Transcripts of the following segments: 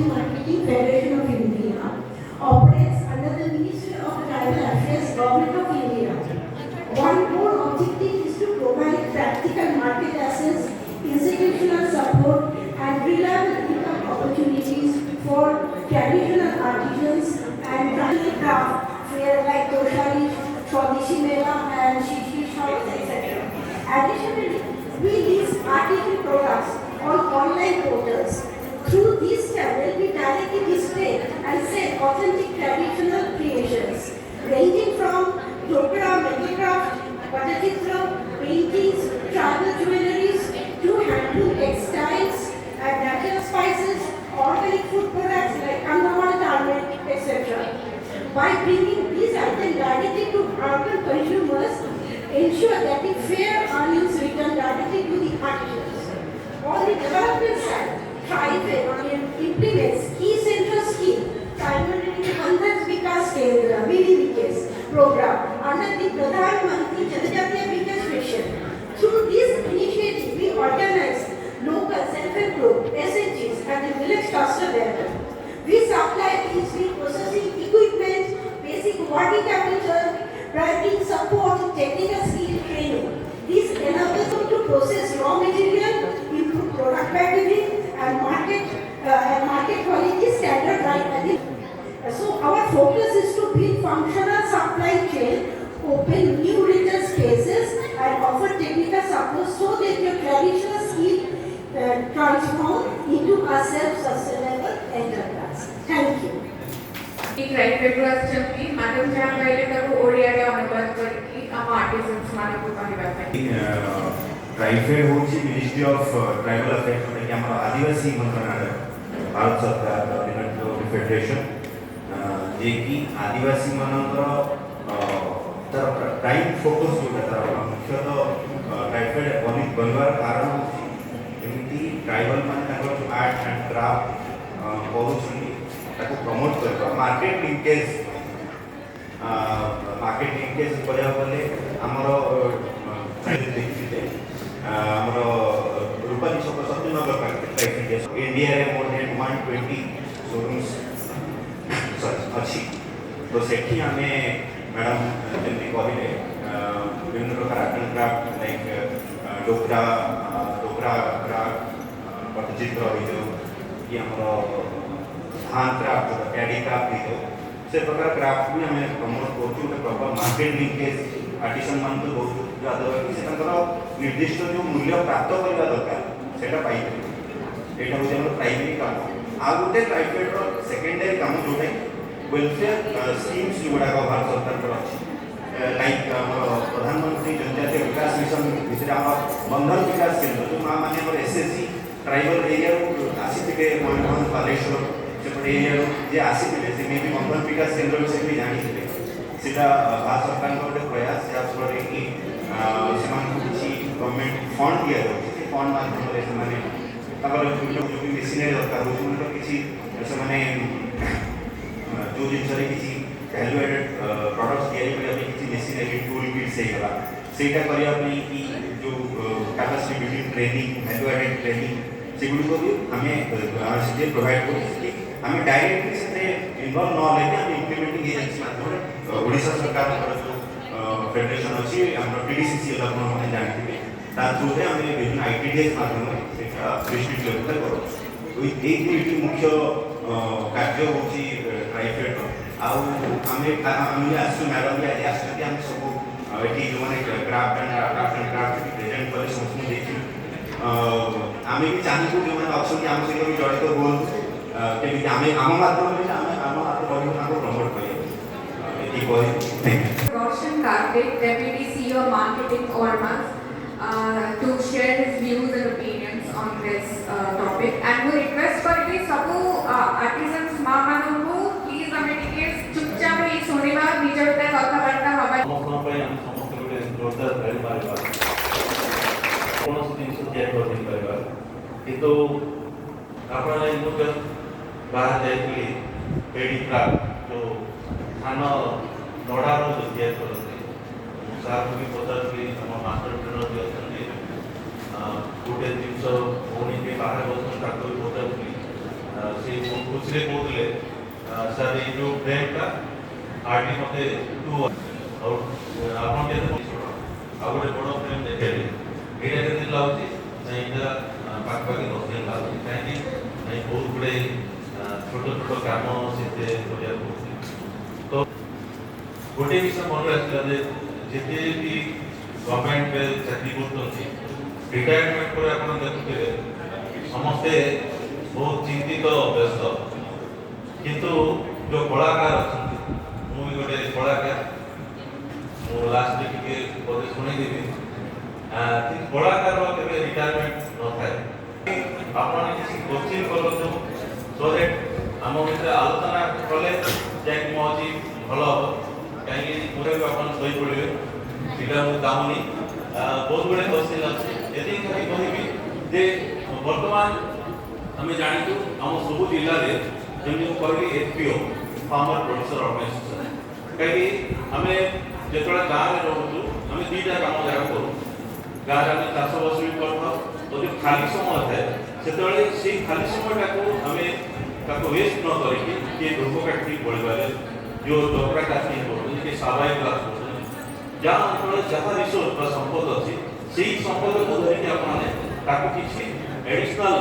and Marketing Federation of India operates under the Ministry of Tribal Affairs, Government of India. One core objective is to provide practical market access, institutional support, and reliable income opportunities for traditional artisans and traditional craft fairs like Toshali, Swadeshi Mela, and Shishi shops, etc. Additionally, we list artisan products on online portals. Through this channel, we directly display and sell authentic traditional creations, ranging from dhokra, metal craft, patachitra, paintings, tribal jewelries, to handloom textiles, and natural spices, organic food products like Andaman turmeric, etc. By bringing these items directly to urban consumers, ensure that the fair earnings return directly to the artisans. On the development side, TriFed implements key central scheme, primarily the Andhra Vikas Kendra (VDVKS) program under the Pradhan Mantri Janajatiya Vikas Mission. Through this initiative, we organize local self-help group, SHGs, and the village cluster there. We supply these with processing equipment, basic working capital, providing support, technical skill training. This enables them to process raw material, improve product packaging, and market quality standard right at the. So our focus is to build functional supply chain, open new retail spaces, and offer technical support so that your traditional skill transform into a self-sustainable enterprise. Thank you. Madam जहाँ पहले तक ओडिया रे अनुवाद करके हम artisans माने को कहबा ट्राइफेड होची मिनिस्ट्री ऑफ ट्राइबल अफेयर्स में कि हमारा आदिवासी मंत्रालय भारत सरकार फेडरेशन जे कि आदिवासी मानकर तर प्राइम फोकस जोटा तर मुख्यतः ट्राइफेड बनवार कारण एमती ट्राइबल मान ताको आर्ट एंड क्राफ्ट करूछनी ताको प्रमोट करबा मार्केट लिंकेज करिया बोले हमरो देखिते हमरो रूपाली छक सत्यनगर पार्क इंडिया रे मोर देन 120 शोरूम्स अच्छी तो सेठी हमें मैडम जल्दी कहले विभिन्न प्रकार art and craft like Dokra craft Pattachitra हो कि हमरो धान क्राफ्ट पैडी क्राफ्ट हो से प्रकार क्राफ्ट भी हमें प्रमोट करछु प्रॉपर मार्केट लिंकेज आर्टिसन मान तो बहुत ज्यादा से निर्दिष्ट जो मूल्य प्राप्त करबा दरकार सेटा पाई एटा हो हमर प्राइमरी काम आ गोटे ट्राइफेड रो सेकेंडरी काम जोटा वेलफेयर स्कीम्स जोड़ा भारत सरकार पर अछि लाइक प्रधानमंत्री जनजातीय विकास मिशन भितर बंधन विकास केंद्र जो मां माने हमर एसएससी ट्राइबल एरिया आसीथिले मयूरभंज बालेश्वर सेपटे एरिया जे आसीथिले से मे भी बंधन विकास केंद्र विषय भी जानिथिले सेटा भारत सरकार को एक प्रयास या फଳରେ कि समान किछि गवर्नमेंट फंड दिया जाउछि फंड माध्यम रे से माने तापर जो भी मशीनरी दरकार होछि उनको किछि से माने जो जिनसे किसी वैल्यू एडेड प्रोडक्ट्स तैयारी करिया पे किसी मशीनरी टूल किट से गला सेटा करिया पे कि जो capacity building training value added training सेगुडी को भी हमें से प्रोवाइड करछि हमें डायरेक्टली से इन्वॉल्व न लेके हम इंप्लीमेंटिंग एजेंसी माध्यम ओडिशा सरकार जो फेडरेशन अछि हमर पीडीसीसी अपन हम जानथिबे ता थ्रू रे हम विभिन्न आईटीडीएस माध्यम सेटा डिस्ट्रिक्ट लेवल पे करो एक दुईटी मुख्य कार्य होची ट्राइफेड आउ आमे आसु मैडम भी आसु हम सब एटी जो माने क्राफ्ट एंड प्रेजेंट करे समस्त देखि आमे भी चाहू जो माने ऑप्शन हम से भी जड़ित बोल के भी आमे आम माध्यम में आम परिवर्तन को प्रमोट करिए एटी कोई Roshan Karthik, Deputy CEO Marketing Ormas, to share his views and opinions on this topic. And we request for the sabu artisans मामानों please हमें टिके चुपचाप ही सुनेगा निजर तक कथाबार्ता हवा समस्त पे हम समस्त लोग जोरदार प्रयास मारेगा कौन सी दिन से तैयार कर दिन करेगा ये तो अपना इन लोग बाहर जाएंगे पेड़ी का जो खाना नोड़ा रो जो तैयार करते हैं साथ में पता कि हम मास्टर ट्रेनर भी होते हैं गुटे दिन सो होने के बाहर बसन ताको भी पता कि से खुशी कहते सर ये जो फ्रेमटा आरटी मत 2 और आप गोटे बड़ फ्रेम देखे यहाँ के लगे यहाँ पाखापाखि 10 दिन लगे कहीं बहुत गुड़े छोट छोट कम से तो गोटे विषय मन आसला जिते भी गवर्नमेंट चाकरी कर रिटायरमेंट पर आप देखुए समस्ते बहुत चिंतित व्यस्त किंतु जो कलाकार अच्छा मुझे गोटे कलाकार लास्ट टे बोधे शुणेदेवी कलाकार के रिटायरमेंट न थाए आप कोचिंग करूँ सो दैट आम भर आलोचना कले जैक मजी भल हम कहीं मुझे आप शई पड़े सीटा मुझे चाहूनी बहुत गुड़े क्वेश्चन अच्छे ये खाली कहबी जे बर्तमान आम जानू आम सब जिले में जमी कहली एफपीओ फार्मर प्रोड्यूसर ऑर्गेनाइजेशन कहीं आम जो गाँव में रोचु आम 2टा काम जहाँ करूँ गाँव में चाष बास भी कर तो जो खाली समय थाए से खाली समय आम वेस्ट न करके धूपकाठी बढ़वे जो डबरा कास्टिंग कर साबाई क्लास कर जहाँ अंचल जहाँ रिसोर्स संपद अच्छी से संपद को धरिकी आपने एडिशनल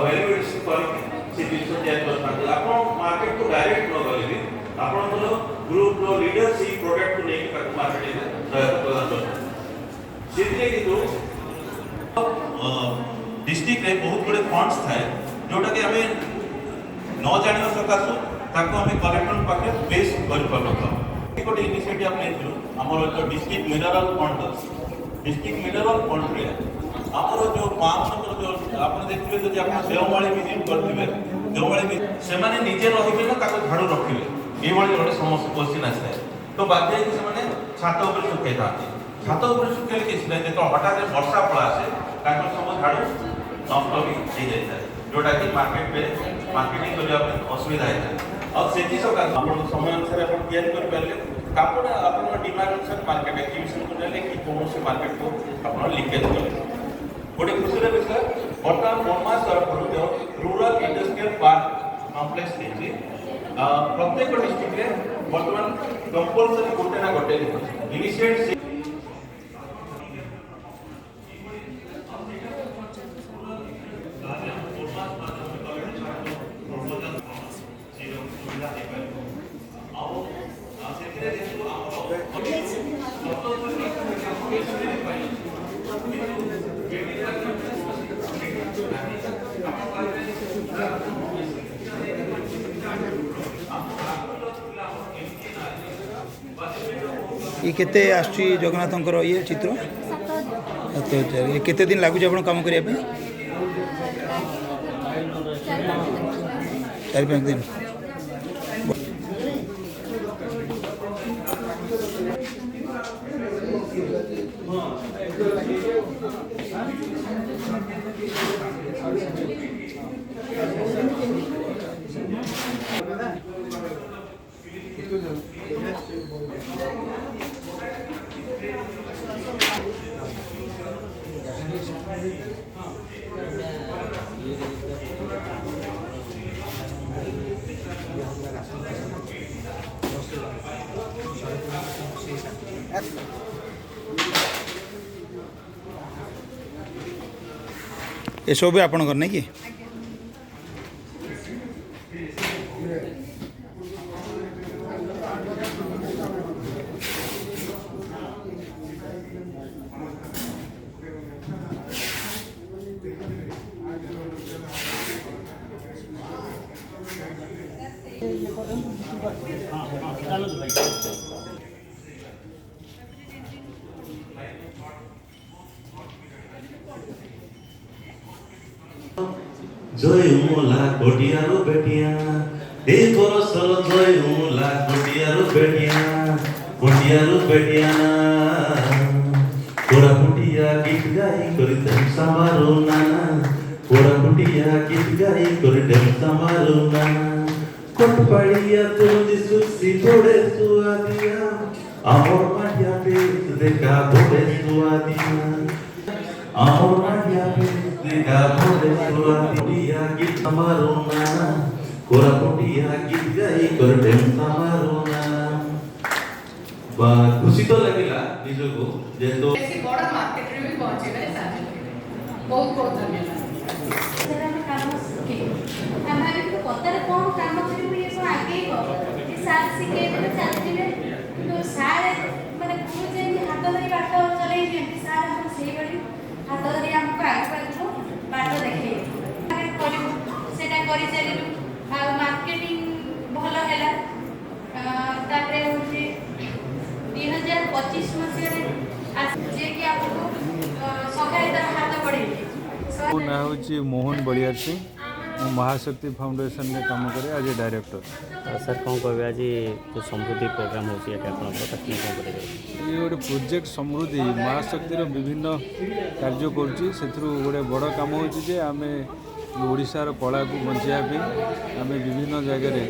वैल्यू एडिशन करके जिन तैयारी आप मार्केट को डायरेक्ट न करेंगे आपंकर ग्रुप लीडर से प्रोडक्ट को लेकर मार्केट में सहायता प्रदान करते किंतु डिस्ट्रिक्ट में बहुत गुड़े फंड्स थाए जोटा कि आम न जाना सकाशु आम कलेक्टर पाखे प्लेस कर गोटे इनिशिएटिव नहीं आमर जो district mineral fund district mineral fund में आमर जो माँ जो आप देखिए जब आप देवमाली विजिट करेंगे देवमाली से निजे रही ना झाड़ू रखिए ये गोटे समस्या क्वेश्चन आए तो बाध्य से छात सुखे था छात सुखे किसी ना जो हठात वर्षा फल आसे सब झाड़ू नष्ट भी हो जाए जोटा कि मार्केट में मार्केटिंग करने असुविधा होता और से समय अनुसार आप तैयारी करेंगे तापर आप डिमांड अनुसार मार्केट एक्जिबिशन को कि कौन से मार्केट को आप लिंकेज करेंगे गोटे खुशी विषय बर्तमान मोरमास तरफ रूरल इंडस्ट्रियल पार्क कम्प्लेक्स नहीं प्रत्येक डिस्ट्रिक्ट में बर्तमान कंपलसरी गोटे ना गोटे इनिशिएट ये केते आसुची जगन्नाथंकर ये चित्र 7,000 ये केते दिन लागुच आप काम करने 4-5 दिन ये सब भी आपण करने की जय मोला कोटियारो बेटिया एक सर जय मोला कोटियारो बेटिया कोरा कुटिया गीत गाई करी देम समारो नाना कोरा कुटिया गीत गाई करी देम समारो नाना कोट पड़िया तुलसी सुसी थोड़े सुआदिया आमोर माटिया पे देखा थोड़े सुआदिया आमोर माटिया पे दिगा भोरे कोरापुटिया गीत हमारो ना कोरापुटिया गीत गाई कर डेम हमारो ना बा खुशी तो लगिला निजको जेतो ऐसी बड़ा मार्केट रे भी पहुंचे मेरे साथ बहुत बहुत धन्यवाद ଆମେ କାମ ଶିଖେଇବୁ ଆମେ ଆଗେ ପତରେ କ'ଣ କାମ କରିବୁ ଇଏ ସବୁ ଆଗେଇବ ଏ ସାର୍ ଶିଖେଇଦେଲେ ଚାଲିଯିବେ କିନ୍ତୁ ସାର୍ ମାନେ ଗୁରୁ ଯେମିତି ହାତ ଧରି ବାଟ ଚଲେଇ ଦିଅନ୍ତି ସାର୍ ଆମକୁ ସେଇଭଳି ହାତ ଧରି ଆମକୁ ଆଗକୁ ବାଟ ଦେଖେଇବେ ଆମେ କରିବୁ ସେଇଟା କରିଚାଲିଲୁ ଆଉ ମାର୍କେଟିଂ ଭଲ ହେଲା ତାପରେ ହେଉଛି 2025 ମସିହାରେ ଯିଏକି ଆମକୁ ସହାୟତାର ହାତ ବଢ଼େଇବେ ମୋ ନାଁ ହେଉଛି ମୋହନ ବଳିଆର ସିଂ ମୁଁ ମହାଶକ୍ତି ଫାଉଣ୍ଡେସନରେ କାମ କରେ ଆଜି ଡାଇରେକ୍ଟର। ସାର୍ କ'ଣ କହିବେ ଆଜି ଯେଉଁ ସମୃଦ୍ଧି ପ୍ରୋଗ୍ରାମ୍ ହେଉଛି ଏଠି ଆପଣଙ୍କର ତାକୁ କ'ଣ କରିବେ? ଇଏ ଗୋଟେ ପ୍ରୋଜେକ୍ଟ ସମୃଦ୍ଧି ମହାଶକ୍ତିର ବିଭିନ୍ନ କାର୍ଯ୍ୟ କରୁଛି ସେଥିରୁ ଗୋଟେ ବଡ଼ କାମ ହେଉଛି ଯେ ଆମେ ଓଡ଼ିଶାର କଳାକୁ ବଞ୍ଚାଇବା ପାଇଁ ଆମେ ବିଭିନ୍ନ ଜାଗାରେ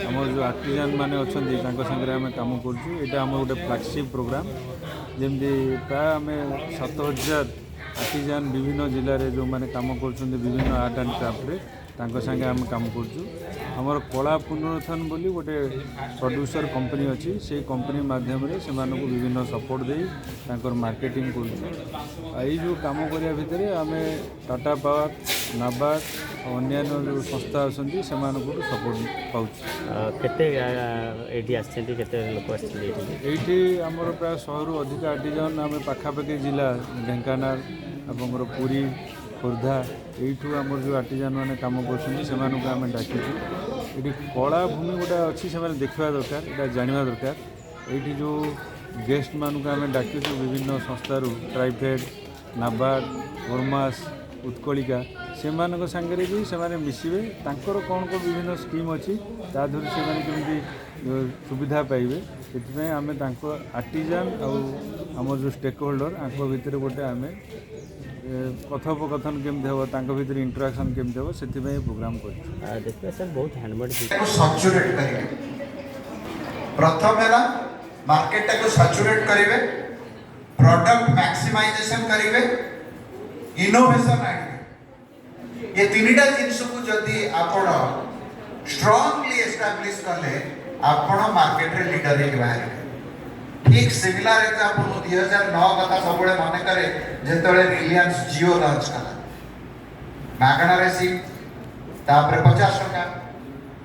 ଆମର ଯେଉଁ ଆର୍ଟିଜାନ୍ ମାନେ ଅଛନ୍ତି ତାଙ୍କ ସାଙ୍ଗରେ ଆମେ କାମ କରୁଛୁ। ଏଇଟା ଆମର ଗୋଟେ ଫ୍ଲାଗସିପ୍ ପ୍ରୋଗ୍ରାମ୍ ଯେମିତି ପ୍ରାୟ ଆମେ 7000 ଆର୍ଟିଜାନ୍ ବିଭିନ୍ନ ଜିଲ୍ଲାରେ ଯେଉଁମାନେ କାମ କରୁଛନ୍ତି ବିଭିନ୍ନ ଆର୍ଟ ଆଣ୍ଡ କ୍ରାଫ୍ଟରେ ତାଙ୍କ ସାଙ୍ଗେ ଆମେ କାମ କରୁଛୁ। ଆମର କଳା ପୁନରୁତ୍ଥାନ ବୋଲି ଗୋଟେ ପ୍ରଡ୍ୟୁସର କମ୍ପାନୀ ଅଛି ସେଇ କମ୍ପାନୀ ମାଧ୍ୟମରେ ସେମାନଙ୍କୁ ବିଭିନ୍ନ ସପୋର୍ଟ ଦେଇ ତାଙ୍କର ମାର୍କେଟିଂ କରୁଛୁ। ଏଇ ଯେଉଁ କାମ କରିବା ଭିତରେ ଆମେ ଟାଟା ପାୱାର ନାବାର୍ଡ଼ ଅନ୍ୟାନ୍ୟ ଯେଉଁ ସଂସ୍ଥା ଅଛନ୍ତି ସେମାନଙ୍କୁ ସପୋର୍ଟ ପାଉଛୁ। କେତେ ଏଇଠି ଆସିଛନ୍ତି କେତେ ଲୋକ ଆସିଛନ୍ତି ଏଇଠି ଆମର ପ୍ରାୟ 100ରୁ ଅଧିକ ଆର୍ଟିଜାନ୍ ଆମେ ପାଖାପାଖି ଜିଲ୍ଲା ଢେଙ୍କାନାଳ ଆପଣଙ୍କର ପୁରୀ ଖୋର୍ଦ୍ଧା ଏଇଠୁ ଆମର ଯେଉଁ ଆର୍ଟିଜାନ୍ ମାନେ କାମ କରୁଛନ୍ତି ସେମାନଙ୍କୁ ଆମେ ଡାକିଛୁ। ଏଠି କଳାଭୂମି ଗୋଟେ ଅଛି ସେମାନେ ଦେଖିବା ଦରକାର ଏଇଟା ଜାଣିବା ଦରକାର। ଏଇଠି ଯେଉଁ ଗେଷ୍ଟମାନଙ୍କୁ ଆମେ ଡାକିଛୁ ବିଭିନ୍ନ ସଂସ୍ଥାରୁ ଟ୍ରାଇଫେଡ୍ ନାବାର୍ଡ଼ ଓର୍ମାସ ଉତ୍କଳିକା ସେମାନଙ୍କ ସାଙ୍ଗରେ ବି ସେମାନେ ମିଶିବେ ତାଙ୍କର କ'ଣ କ'ଣ ବିଭିନ୍ନ ସ୍କିମ୍ ଅଛି ତା ଦେହରୁ ସେମାନେ କେମିତି ସୁବିଧା ପାଇବେ ସେଥିପାଇଁ ଆମେ ତାଙ୍କ ଆର୍ଟିଜାନ୍ ଆଉ ଆମର ଯେଉଁ ଷ୍ଟେକ୍ ହୋଲ୍ଡର ଆଙ୍କ ଭିତରେ ଗୋଟେ ଆମେ କଥୋପକଥନ କେମିତି ହେବ ତାଙ୍କ ଭିତରେ ଇଣ୍ଟରାକ୍ସନ୍ କେମିତି ହେବ ସେଥିପାଇଁ ପ୍ରୋଗ୍ରାମ୍ କରିଛୁ। ଦେଖିବେ ସାର୍ ବହୁତ ହ୍ୟାଣ୍ଡମେଡ୍ ସାଚୁରେଟ୍ କରିବେ ପ୍ରଥମ ହେଲା ମାର୍କେଟଟାକୁ ସାଚୁରେଟ୍ କରିବେ ପ୍ରଡକ୍ଟ ମ୍ୟାକ୍ସିମାଇଜେସନ୍ କରିବେ ଇନୋଭେସନ୍ ଆଣିବେ ये तीनटा जिनिस को जदि आपण स्ट्रांगली एस्टैब्लिश कले आपण मार्केट रे लीडर हे बाहर ठीक सिमिलर एग्जांपल 2009 कथा सबले मन करे जेतले रिलायंस जियो लॉन्च कला मागणा रे सिम तापर 50 टका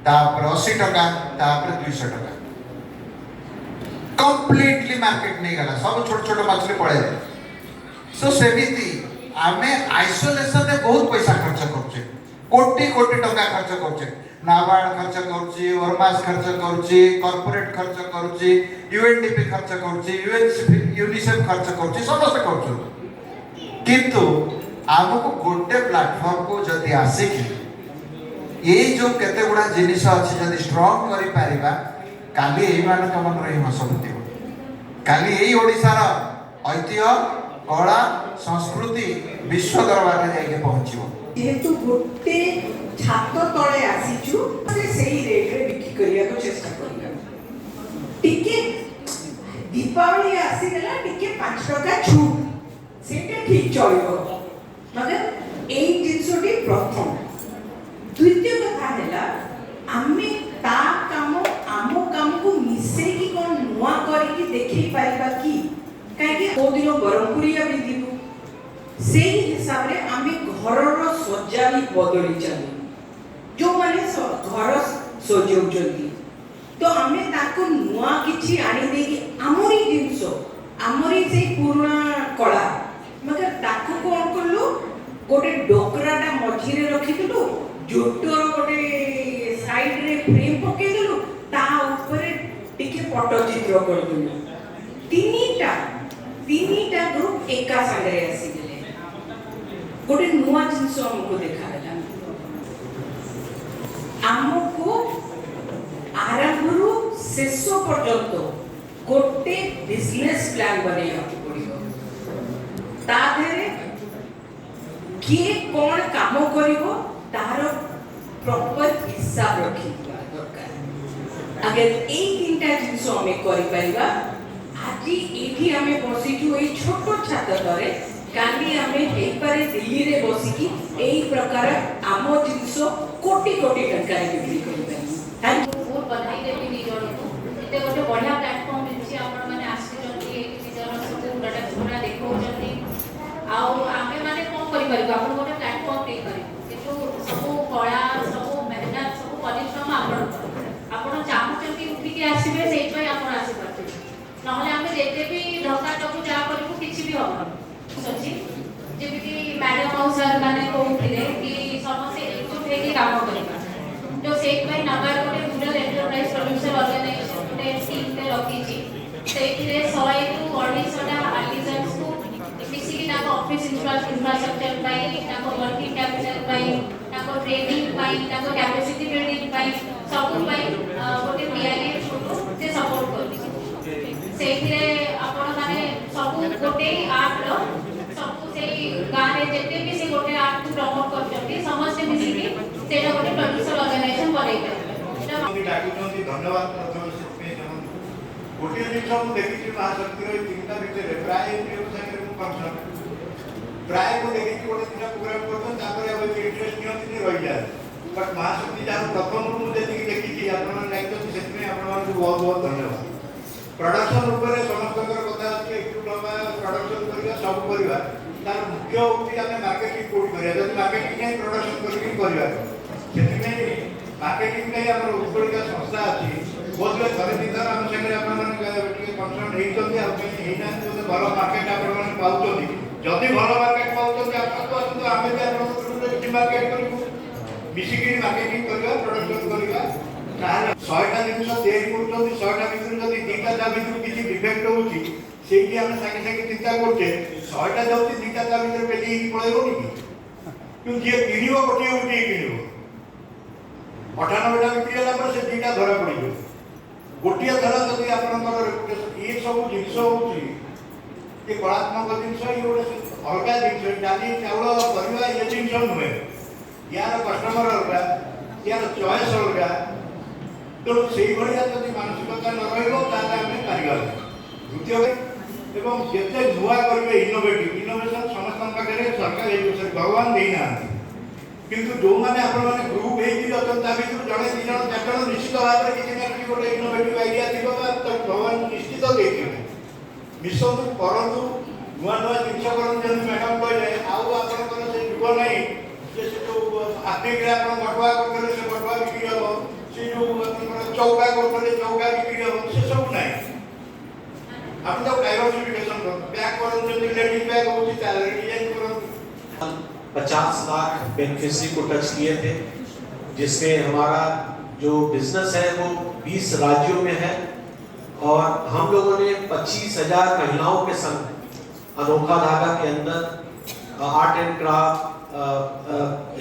तापर 80 टका तापर 200 टका कंप्लीटली मार्केट नहीं गला सब छोट छोट मछली पड़े सो सेमिति आमे आइसोलेशन रे बहुत पैसा खर्च करछे कोटी कोटी टका खर्च करछे नाबार्ड खर्च करछी ओरमास खर्च करछी कॉर्पोरेट खर्च करछी यूएनडीपी खर्च करछी यूनिसेफ खर्च करछी समस्त करछो किंतु हमको गोटे प्लेटफॉर्म को जदी आसीकी ये जो केते गुडा जिनिस अछि जदी स्ट्रांग करि पारिबा काली एई मान कमन रही हसबती काली एई ओडिसा रा ऐतिह्य कला संस्कृति विश्व दरबार में जाके पहुंचो जेहेतु गोटे छात तले आसीचु से सही रेट रे बिक्री करिया को चेष्टा करिया टिके दीपावली आसी गला टिके 5 टका छूट सेटा ठीक चलिबो मगर एई जिंसोटी प्रथम द्वितीय कथा हैला आमे ता काम आमो काम को मिसे की कोन नुवा करी की देखि पाइबा की काहे को दिन बरमपुरिया बिंदिबु से हिसाब रे आमे घर रो सज्जा भी बदली चली जो माने घर सजौ जल्दी तो आमे ताको नुआ किछि आनी देकी आमरी जिंसो आमरी से पुराना कला मगर ताको कोन करलो गोटे डोकराटा मझी रे रखि दिलु जोटोर गोटे साइड रे फ्रेम पके दिलु ता ऊपर टिके पट्टचित्र कर दिलु तीनीटा ग्रुप एका संगे आसी गेले गोटे नुआ जिंस हमको देखा गला हमको आरंभरू शेष पर्यंत गोटे बिजनेस प्लान बनेया पड़िबो ता देरे किए कोन काम करिवो तार प्रॉपर हिसाब रखि दरकार अगर एई तीनटा जिंस हमें करि परिबा आज एठी हमें बसिचु ए छोटो छात तरे काली आमे हेपारे दिल्ली रे बसिकी एई प्रकार आम जिनस कोटी कोटी टंका बिक्री करबे बहुत बधाई देवी निजर को एते गोटे बढ़िया प्लेटफॉर्म मिलछि आपण माने आसी निजर सब प्रोडक्ट पूरा देखौ जल्दी आउ आमे माने कोन करि परबो आपण गोटे प्लेटफॉर्म दे परबो किंतु सब कला सब मेहनत सब परिश्रम आपण चाहूछंती उठी के आसीबे सेइ पय आपण आसी परते नहले आमे जेते भी ढका टकु जा करबो किछि भी होबो सच्ची जेमिति मैडम और सर माने कहउथिले कि समस्त एकजुट हेके काम करिबा तो सेइ पय नगर गोटे रूरल एंटरप्राइज प्रोड्यूसर ऑर्गेनाइजेशन गोटे टीम ते रखिछि सेइथिरे 100 टू 250 टा आर्टिजन्स को मिसिकी ताको ऑफिस इंफ्रास्ट्रक्चर पाई ताको वर्किंग कैपिटल पाई ताको ट्रेनिंग पाई ताको कैपेसिटी बिल्डिंग पाई सब पाई गोटे पीआईएफ को से सपोर्ट करछि सेइथिरे आपण माने सब गोटे आर्ट रो सब सेइ गारे जेते भी से गोटे आर्ट को प्रमोट करछथि समस्त मिसिकी सेटा गोटे प्रोड्यूसर ऑर्गेनाइजेशन बनै हम डाकुछंती धन्यवाद प्रथम से गोटे जिनिस हम देखिछि महाशक्तिर तीनटा भितर प्राय व्यवसाय को फंक्शन प्राय को देखिछि गोटे तीनटा प्रोग्राम करछन तापर अब इंटरेस्ट नियंत्रित रहि जाय बट महाशक्ति जा प्रथम रु जेति देखिछि आपण लाइक सेति आपण बहुत बहुत धन्यवाद प्रोडक्शन ऊपर समस्त कथा अछि एकटू डबा प्रोडक्शन करिया सब करिया तार मुख्य होती आमे मार्केटिंग कोड करिया जब मार्केटिंग नै प्रोडक्शन करिया सेति नै मार्केटिंग नै हमर उत्कलिका संस्था अछि बहुत थरे दिनर हम संगे अपन टिके कंसर्न हेइ जल्दी आ हेइ ना तो भलो मार्केट आपण पाउछोदी जदी भलो मार्केट पाउछोदी आपण तो आसु आमे जे आपण किछि मार्केट करिवु मिसिकी मार्केटिंग करिया प्रोडक्शन करिया ताहाले 100टा जिनिस तयारी करछोदी 100टा भितर जदी दीटा ता भितर किछि डिफेक्ट होउची सेही हम संगे संगे चिंता करछे 100टा जाउची दीटा ता भितर पेली पळेबो नि कि जे किनिबो गोटे गोटे किनिबो 98टा बिक्री होला पर से दीटा धरा पड़िबो गोटिया धरा जदी आपनकर ये सब जिनिस होउची कि कलात्मक जिनिस ये गोटे अलगा जिनिस डाली चावल परिवा ये जिनिस नुहे यार कस्टमर अलगा यार चॉइस अलगा तो सेही भलिया जदी मानसिकता न रहइबो ताले आमे कारीगर द्वितीय एवं जेते नुआ करबे इनोवेशन समस्त पाखरे सरकार ए भगवान देना किंतु जो माने आपण माने ग्रुप हे कि अतन ता भितर जणे दि जण चार जण निश्चित भाव रे किछि ना किछि गोटे इनोवेटिव आईडिया थिबो तो भगवान निश्चित देथिबे मिशन परंतु नुआ नुआ जिनिस करन जन मैडम कहले आउ आपण कर से जुग नै जे से जो आर्थिक आपण बटवा करले से बटवा बिक्री हो से जो चौका करले चौका बिक्री हो से सब नै आपण तो डाइवर्सिफिकेशन कर बैक करन जो लेडीज बैक होची चाले डिजाइन करन 50 लाख बेनिफिशियरी को टच किए थे जिसमें हमारा जो बिजनेस है वो 20 राज्यों में है और हम लोगों ने 25,000 महिलाओं के संग अनोखा धागा के अंदर art and craft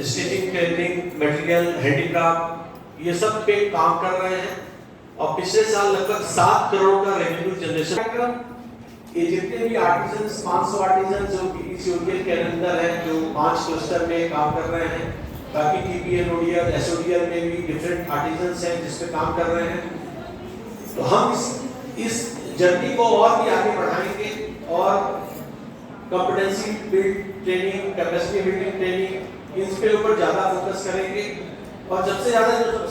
stitching training material handicraft ये सब पे काम कर रहे हैं और पिछले साल लगभग 7 करोड़ का रेवेन्यू जनरेशन ये जितने भी आर्टिजन्स 500 आर्टिजन्स जो पीपीसीओडीएल के अंदर है जो 5 क्लस्टर में काम कर रहे हैं बाकी टीपीएल ओडीएल एसओडीएल में भी डिफरेंट आर्टिजन्स हैं जिस पे काम कर रहे हैं तो हम इस जर्नी को और भी आगे बढ़ाएंगे और competency build training capacity building training in पे ऊपर ज़्यादा फोकस करेंगे और सबसे ज़्यादा जो